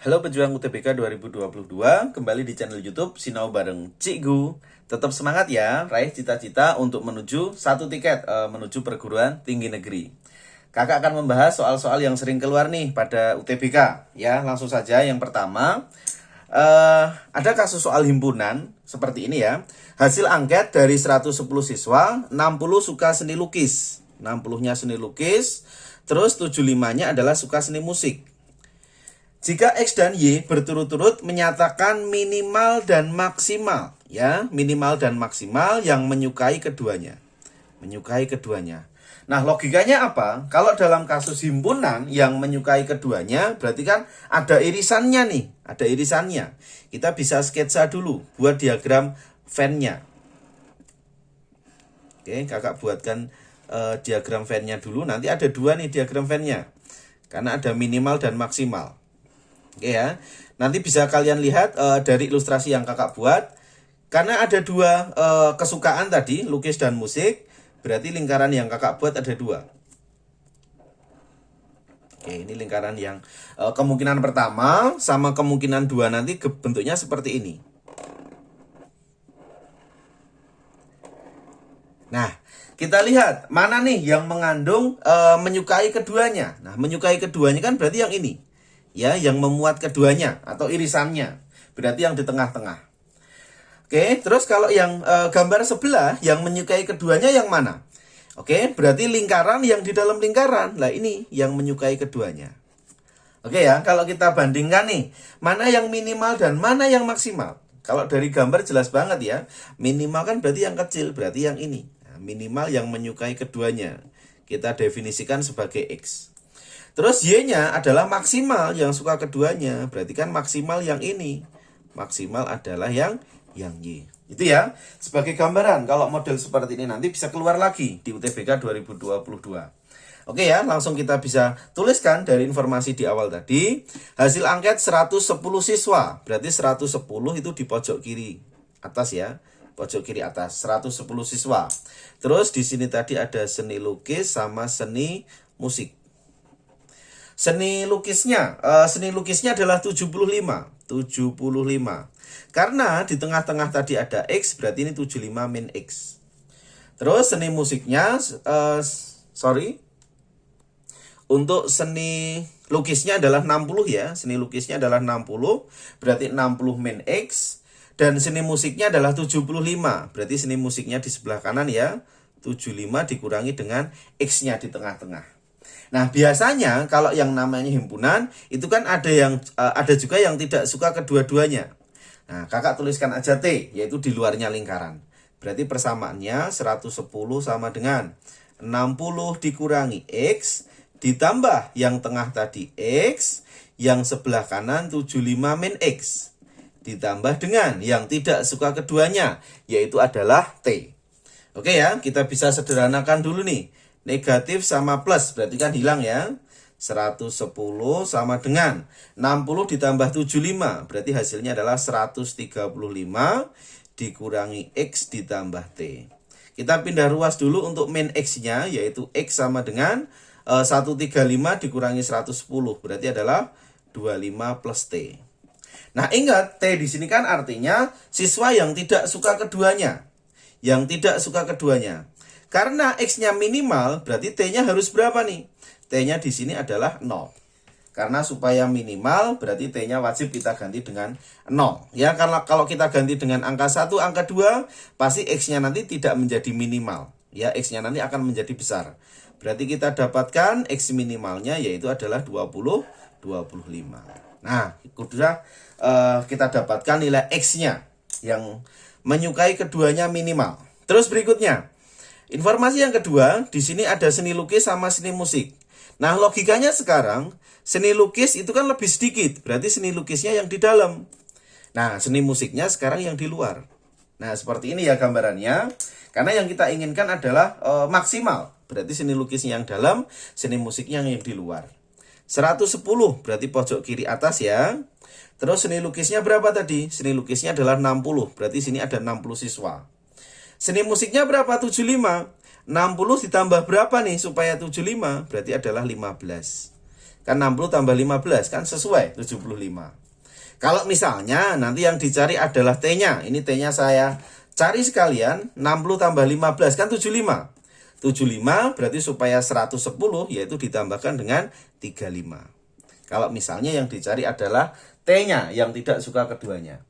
Halo pejuang UTBK 2022, kembali di channel YouTube Sinau bareng Cikgu. Tetap semangat ya, raih cita-cita untuk menuju satu tiket menuju perguruan tinggi negeri. Kakak akan membahas soal-soal yang sering keluar nih pada UTBK. Ya, langsung saja yang pertama. Ada kasus soal himpunan seperti ini ya. Hasil angket dari 110 siswa, 60 suka seni lukis. 60-nya seni lukis, terus 75-nya adalah suka seni musik. Jika X dan Y berturut-turut menyatakan minimal dan maksimal, ya, minimal dan maksimal yang menyukai keduanya. Menyukai keduanya. Nah, logikanya apa? Kalau dalam kasus himpunan yang menyukai keduanya, berarti kan ada irisannya nih, ada irisannya. Kita bisa sketsa dulu, buat diagram Venn-nya. Oke, kakak buatkan diagram Venn-nya dulu. Nanti ada dua nih diagram Venn-nya, karena ada minimal dan maksimal. Oke ya, nanti bisa kalian lihat dari ilustrasi yang kakak buat. Karena ada dua kesukaan tadi, lukis dan musik, berarti lingkaran yang kakak buat ada dua. Oke, ini lingkaran yang kemungkinan pertama sama kemungkinan dua nanti bentuknya seperti ini. Nah, kita lihat mana nih yang mengandung menyukai keduanya. Nah, menyukai keduanya kan berarti yang ini. Ya, yang memuat keduanya atau irisannya, berarti yang di tengah-tengah. Oke, terus kalau yang gambar sebelah yang menyukai keduanya yang mana? Oke, berarti lingkaran yang di dalam lingkaran. Lah ini yang menyukai keduanya. Oke ya, kalau kita bandingkan nih, mana yang minimal dan mana yang maksimal. Kalau dari gambar jelas banget ya, minimal kan berarti yang kecil, berarti yang ini. Nah, minimal yang menyukai keduanya. Kita definisikan sebagai X. Terus Y-nya adalah maksimal yang suka keduanya. Berarti kan maksimal yang ini. Maksimal adalah yang Y. Itu ya. Sebagai gambaran, kalau model seperti ini nanti bisa keluar lagi di UTBK 2022. Oke ya, langsung kita bisa tuliskan dari informasi di awal tadi. Hasil angket 110 siswa. Berarti 110 itu di pojok kiri atas ya. Pojok kiri atas, 110 siswa. Terus di sini tadi ada seni lukis sama seni musik. Seni lukisnya adalah 75. Karena di tengah-tengah tadi ada X, berarti ini 75 min X. Terus seni musiknya, untuk seni lukisnya adalah 60 ya. Seni lukisnya adalah 60, berarti 60 min X. Dan seni musiknya adalah 75, berarti seni musiknya di sebelah kanan ya. 75 dikurangi dengan X-nya di tengah-tengah. Nah, biasanya kalau yang namanya himpunan itu kan ada juga yang tidak suka kedua-duanya. Nah, kakak tuliskan aja T, yaitu di luarnya lingkaran. Berarti persamaannya 110 sama dengan 60 dikurangi X ditambah yang tengah tadi X, yang sebelah kanan 75 min X. Ditambah dengan yang tidak suka keduanya, yaitu adalah T. Oke ya, kita bisa sederhanakan dulu nih. Negatif sama plus, berarti kan hilang ya. 110 sama dengan 60 ditambah 75, berarti hasilnya adalah 135 dikurangi X ditambah T. Kita pindah ruas dulu untuk min X-nya, yaitu X sama dengan 135 dikurangi 110, berarti adalah 25 plus T. Nah, ingat, T di sini kan artinya siswa yang tidak suka keduanya. Yang tidak suka keduanya. Karena X-nya minimal, berarti T-nya harus berapa nih? T-nya di sini adalah 0. Karena supaya minimal, berarti T-nya wajib kita ganti dengan 0. Ya, karena kalau kita ganti dengan angka 1, angka 2, pasti X-nya nanti tidak menjadi minimal. Ya, X-nya nanti akan menjadi besar. Berarti kita dapatkan X minimalnya yaitu adalah 25. Nah, sudah kita dapatkan nilai X-nya yang menyukai keduanya minimal. Terus berikutnya. Informasi yang kedua, di sini ada seni lukis sama seni musik. Nah, logikanya sekarang, seni lukis itu kan lebih sedikit, berarti seni lukisnya yang di dalam. Nah, seni musiknya sekarang yang di luar. Nah, seperti ini ya gambarannya. Karena yang kita inginkan adalah maksimal, berarti seni lukisnya yang dalam, seni musiknya yang di luar. 110 berarti pojok kiri atas ya. Terus seni lukisnya berapa tadi? Seni lukisnya adalah 60, berarti sini ada 60 siswa. Seni musiknya berapa? 75. 60 ditambah berapa nih supaya 75? Berarti adalah 15. Kan 60 tambah 15 kan sesuai 75. Kalau misalnya nanti yang dicari adalah T-nya. Ini T-nya saya cari sekalian. 60 tambah 15 kan 75. 75 berarti supaya 110 yaitu ditambahkan dengan 35. Kalau misalnya yang dicari adalah T-nya yang tidak suka keduanya.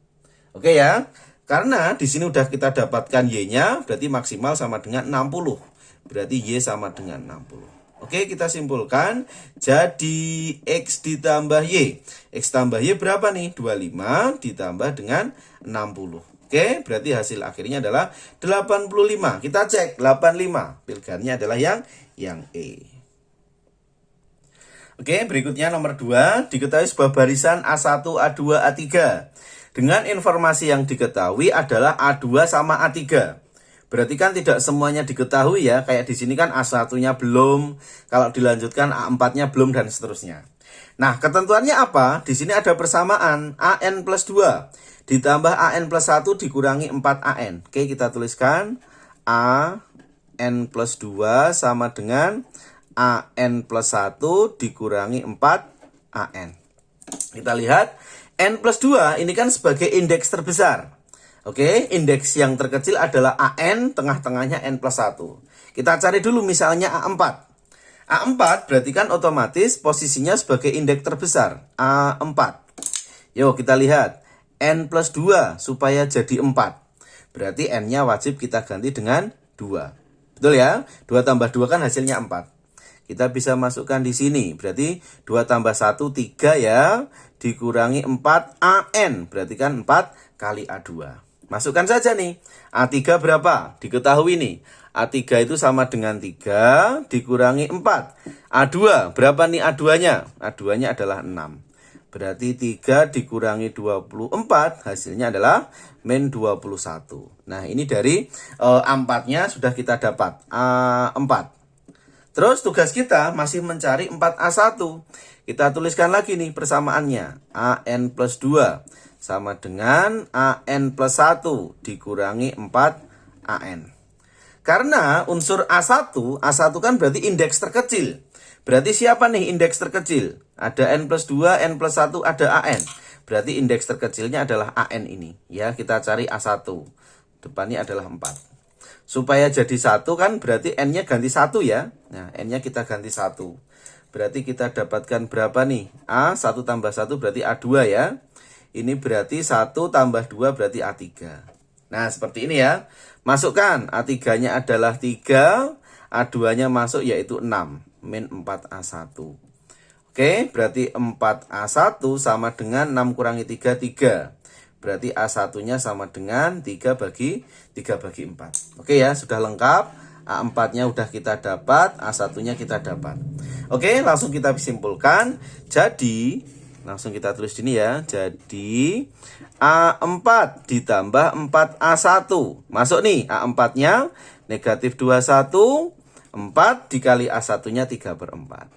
Oke ya. Karena di sini udah kita dapatkan Y-nya berarti maksimal sama dengan 60. Berarti Y sama dengan 60. Oke, kita simpulkan. Jadi X ditambah Y. X tambah Y berapa nih? 25 ditambah dengan 60. Oke, berarti hasil akhirnya adalah 85. Kita cek 85. Pilihannya adalah yang E. Oke, berikutnya nomor 2. Diketahui sebuah barisan A1, A2, A3. Dengan informasi yang diketahui adalah A2 sama A3. Berarti kan tidak semuanya diketahui ya. Kayak di sini kan A1-nya belum, kalau dilanjutkan A4-nya belum dan seterusnya. Nah, ketentuannya apa? Di sini ada persamaan AN plus 2 ditambah AN plus 1 dikurangi 4AN. Oke, kita tuliskan AN plus 2 sama dengan AN plus 1 dikurangi 4AN. Kita lihat N plus 2 ini kan sebagai indeks terbesar. Oke, indeks yang terkecil adalah AN, tengah-tengahnya N plus 1. Kita cari dulu misalnya A4. A4 berarti kan otomatis posisinya sebagai indeks terbesar. A4. Yuk kita lihat. N plus 2 supaya jadi 4. Berarti N-nya wajib kita ganti dengan 2. Betul ya? 2 tambah 2 kan hasilnya 4. Kita bisa masukkan di sini. Berarti 2 tambah 1, 3 ya. Dikurangi 4 AN. Berarti kan 4 kali A2. Masukkan saja nih. A3 berapa? Diketahui nih. A3 itu sama dengan 3 dikurangi 4. A2 berapa nih A2-nya? A2-nya adalah 6. Berarti 3 dikurangi 24 hasilnya adalah min 21. Nah ini dari A4-nya sudah kita dapat. A4. Terus tugas kita masih mencari 4A1. Kita tuliskan lagi nih persamaannya. AN plus 2 sama dengan AN plus 1 dikurangi 4AN. Karena unsur A1 kan berarti indeks terkecil. Berarti siapa nih indeks terkecil? Ada N plus 2, N plus 1, ada AN. Berarti indeks terkecilnya adalah AN ini. Ya, kita cari A1. Depannya adalah 4. Supaya jadi 1 kan berarti N-nya ganti 1 ya. Nah, N-nya kita ganti 1. Berarti kita dapatkan berapa nih? A, 1 tambah 1 berarti A2 ya. Ini berarti 1 tambah 2 berarti A3. Nah, seperti ini ya. Masukkan. A3-nya adalah 3. A2-nya masuk yaitu 6. Min 4A1. Oke, berarti 4A1 sama dengan 6 kurangi 3, 3. Berarti A1-nya sama dengan 3 bagi 4. Oke ya, sudah lengkap. A4-nya udah kita dapat. A1-nya kita dapat. Oke, langsung kita simpulkan. Jadi langsung kita tulis sini ya. Jadi A4 ditambah 4A1. Masuk nih A4-nya negatif 21. 4 dikali A1-nya 3/4.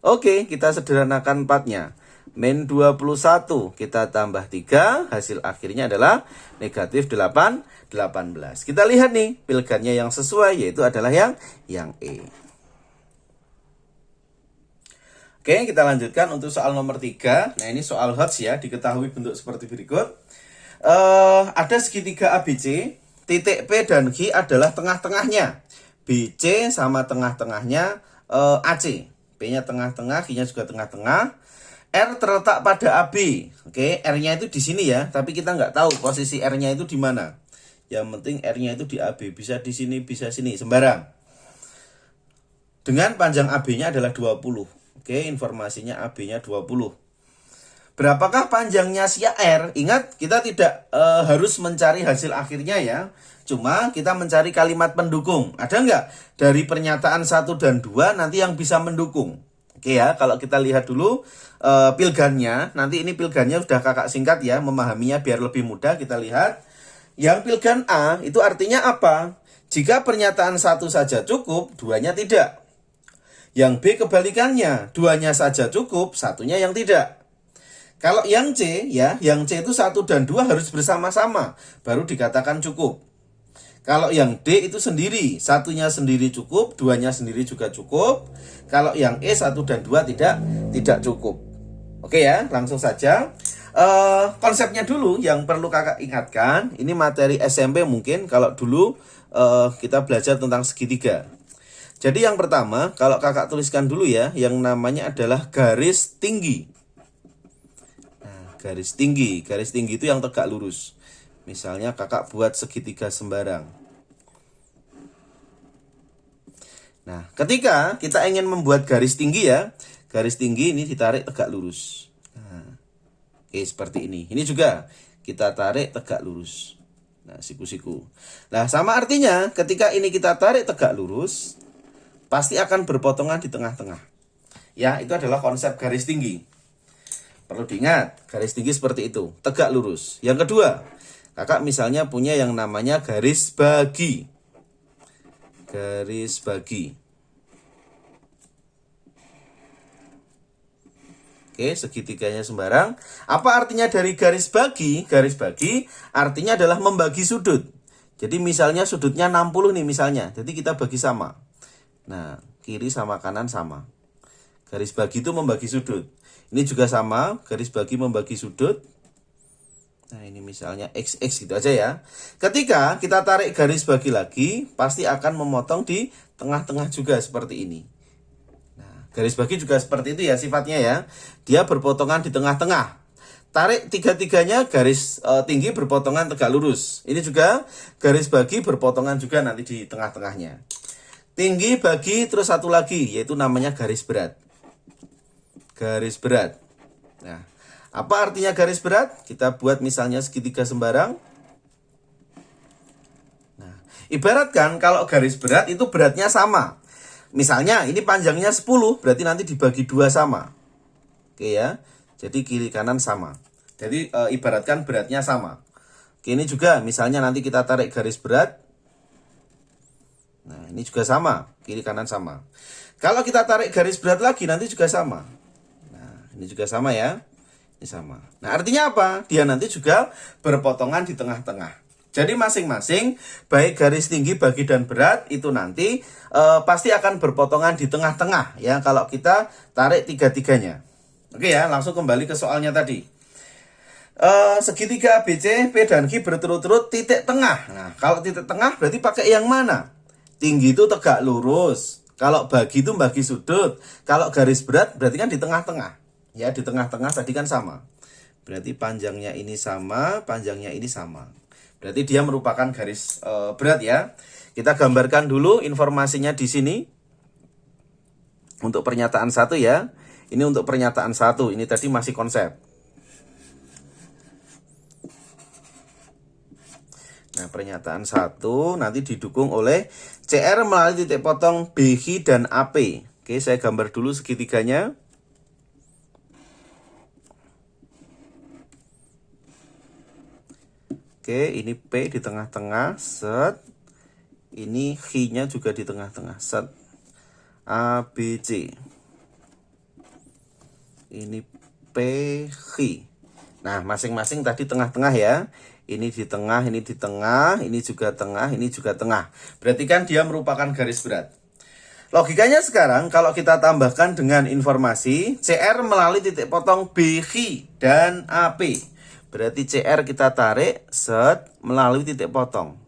Oke, kita sederhanakan 4-nya. Min 21 kita tambah 3. Hasil akhirnya adalah negatif 18. Kita lihat nih pilihannya yang sesuai yaitu adalah yang E. Oke, kita lanjutkan untuk soal nomor 3. Nah, ini soal HOTS ya, diketahui bentuk seperti berikut. Ada segitiga ABC, titik P dan Q adalah tengah-tengahnya. BC sama tengah-tengahnya AC. P-nya tengah-tengah, Q-nya juga tengah-tengah. R terletak pada AB. Oke, R-nya itu di sini ya, tapi kita nggak tahu posisi R-nya itu di mana. Yang penting R-nya itu di AB, bisa di sini, bisa sini, sembarang. Dengan panjang AB-nya adalah 20. Oke, informasinya AB-nya 20. Berapakah panjangnya si R? Ingat, kita tidak harus mencari hasil akhirnya ya. Cuma kita mencari kalimat pendukung. Ada nggak dari pernyataan 1 dan 2 nanti yang bisa mendukung? Oke ya, kalau kita lihat dulu pilgannya. Nanti ini pilgannya sudah kakak singkat ya, memahaminya biar lebih mudah. Kita lihat. Yang pilgan A itu artinya apa? Jika pernyataan 1 saja cukup, 2-nya tidak. Yang B kebalikannya, 2-nya saja cukup, 1-nya yang tidak. Kalau yang C ya, yang C itu 1 dan 2 harus bersama-sama, baru dikatakan cukup. Kalau yang D itu sendiri, satunya sendiri cukup, duanya sendiri juga cukup. Kalau yang E 1 dan 2 tidak cukup. Oke ya, langsung saja. Konsepnya dulu yang perlu kakak ingatkan. Ini materi SMP mungkin kalau dulu kita belajar tentang segitiga. Jadi yang pertama, kalau kakak tuliskan dulu ya, yang namanya adalah garis tinggi. Nah, garis tinggi itu yang tegak lurus. Misalnya kakak buat segitiga sembarang. Nah, ketika kita ingin membuat garis tinggi ya, garis tinggi ini ditarik tegak lurus. Nah, oke, seperti ini. Ini juga kita tarik tegak lurus. Nah, siku-siku. Nah, sama artinya ketika ini kita tarik tegak lurus, pasti akan berpotongan di tengah-tengah. Ya, itu adalah konsep garis tinggi. Perlu diingat, garis tinggi seperti itu, tegak lurus. Yang kedua, kakak misalnya punya yang namanya garis bagi. Garis bagi. Oke, segitiganya sembarang. Apa artinya dari garis bagi? Garis bagi artinya adalah membagi sudut. Jadi misalnya sudutnya 60 nih misalnya. Jadi kita bagi sama. Nah, kiri sama kanan sama. Garis bagi itu membagi sudut. Ini juga sama, garis bagi membagi sudut. Nah, ini misalnya XX gitu aja ya. Ketika kita tarik garis bagi lagi, pasti akan memotong di tengah-tengah juga seperti ini. Nah, garis bagi juga seperti itu ya sifatnya ya. Dia berpotongan di tengah-tengah. Tarik tiga-tiganya garis tinggi berpotongan tegak lurus. Ini juga garis bagi berpotongan juga nanti di tengah-tengahnya. Tinggi bagi terus satu lagi, yaitu namanya garis berat. Garis berat. Nah, apa artinya garis berat? Kita buat misalnya segitiga sembarang. Nah, ibaratkan kalau garis berat itu beratnya sama. Misalnya ini panjangnya 10, berarti nanti dibagi 2 sama. Oke ya. Jadi kiri kanan sama. Jadi ibaratkan beratnya sama. Oke, ini juga misalnya nanti kita tarik garis berat. Nah, ini juga sama, kiri kanan sama. Kalau kita tarik garis berat lagi nanti juga sama. Nah, ini juga sama ya. Ini sama. Nah, artinya apa? Dia nanti juga berpotongan di tengah-tengah. Jadi masing-masing baik garis tinggi, bagi dan berat itu nanti pasti akan berpotongan di tengah-tengah ya kalau kita tarik tiga-tiganya. Oke ya, langsung kembali ke soalnya tadi. Segitiga ABC, P dan Q berturut-turut titik tengah. Nah, kalau titik tengah berarti pakai yang mana? Tinggi itu tegak lurus. Kalau bagi itu bagi sudut. Kalau garis berat berarti kan di tengah-tengah. Ya, di tengah-tengah tadi kan sama. Berarti panjangnya ini sama, panjangnya ini sama. Berarti dia merupakan garis berat ya. Kita gambarkan dulu informasinya di sini. Untuk pernyataan 1 ya. Ini untuk pernyataan 1. Ini tadi masih konsep. Nah, pernyataan 1 nanti didukung oleh CR melalui titik potong BH dan AP. Oke, saya gambar dulu segitiganya. Oke, ini P di tengah-tengah, set. Ini H-nya juga di tengah-tengah, set. A, B, C. Ini P, H. Nah, masing-masing tadi tengah-tengah ya. Ini di tengah, ini di tengah, ini juga tengah, ini juga tengah. Berarti kan dia merupakan garis berat. Logikanya sekarang kalau kita tambahkan dengan informasi CR melalui titik potong BH dan AP. Berarti CR kita tarik set melalui titik potong.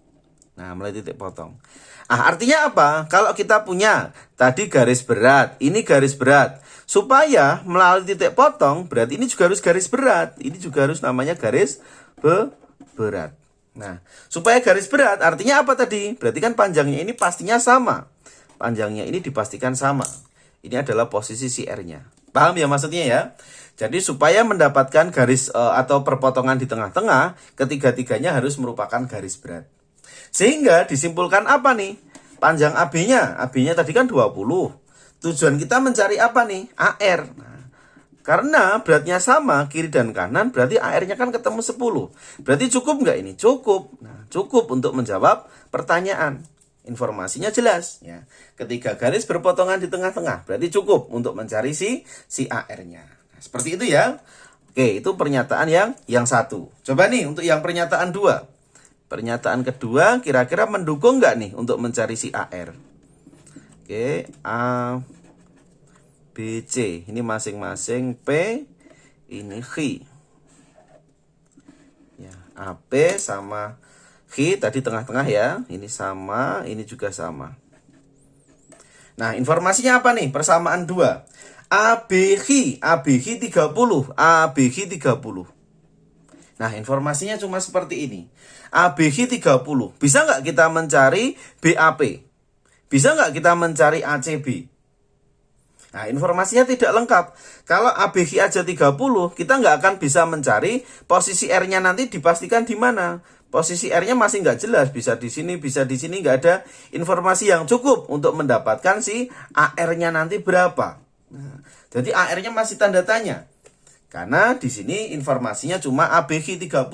Nah, melalui titik potong. Artinya apa? Kalau kita punya tadi garis berat, ini garis berat. Supaya melalui titik potong, berarti ini juga harus garis berat. Ini juga harus namanya garis berat. Nah, supaya garis berat artinya apa tadi? Berarti kan panjangnya ini pastinya sama. Panjangnya ini dipastikan sama. Ini adalah posisi CR-nya. Paham ya maksudnya ya? Jadi supaya mendapatkan garis atau perpotongan di tengah-tengah, ketiga-tiganya harus merupakan garis berat. Sehingga disimpulkan apa nih? Panjang AB-nya. AB-nya tadi kan 20. Tujuan kita mencari apa nih? AR. Nah, karena beratnya sama, kiri dan kanan, berarti AR-nya kan ketemu 10. Berarti cukup nggak ini? Cukup. Nah, cukup untuk menjawab pertanyaan. Informasinya jelas. Ya. Ketika garis berpotongan di tengah-tengah, berarti cukup untuk mencari si AR-nya. Nah, seperti itu ya. Oke, itu pernyataan yang 1. Coba nih untuk yang pernyataan 2. Pernyataan kedua kira-kira mendukung nggak nih untuk mencari si AR? Oke, A, B, C. Ini masing-masing P, ini Q. Ya, AP sama Q tadi tengah-tengah ya. Ini sama, ini juga sama. Nah, informasinya apa nih? Persamaan 2. ABQ 30, ABQ 30. Nah, informasinya cuma seperti ini. ABQ 30. Bisa nggak kita mencari BAP? Bisa nggak kita mencari ACB? Nah, informasinya tidak lengkap. Kalau ABQ aja 30, kita nggak akan bisa mencari posisi R-nya nanti dipastikan di mana. Posisi R-nya masih nggak jelas. Bisa di sini, bisa di sini. Nggak ada informasi yang cukup untuk mendapatkan si AR-nya nanti berapa. Nah, jadi AR-nya masih tanda tanya. Karena di sini informasinya cuma ABQ 30.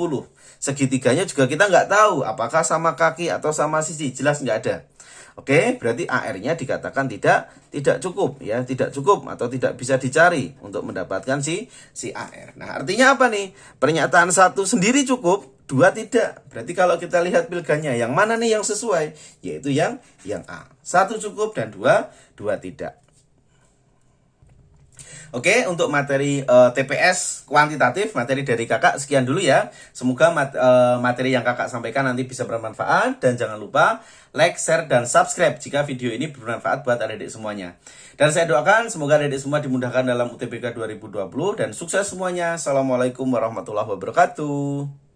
Segitiganya juga kita nggak tahu apakah sama kaki atau sama sisi. Jelas nggak ada. Oke, berarti AR-nya dikatakan tidak cukup ya, tidak cukup atau tidak bisa dicari untuk mendapatkan si AR. Nah, artinya apa nih? Pernyataan 1 sendiri cukup, 2 tidak. Berarti kalau kita lihat pilganya yang mana nih yang sesuai? Yaitu yang A. 1 cukup dan 2 tidak. Oke, untuk materi TPS kuantitatif, materi dari kakak sekian dulu ya. Semoga materi yang kakak sampaikan nanti bisa bermanfaat. Dan jangan lupa like, share, dan subscribe jika video ini bermanfaat buat adik-adik semuanya. Dan saya doakan semoga adik-adik semua dimudahkan dalam UTBK 2020 dan sukses semuanya. Assalamualaikum warahmatullahi wabarakatuh.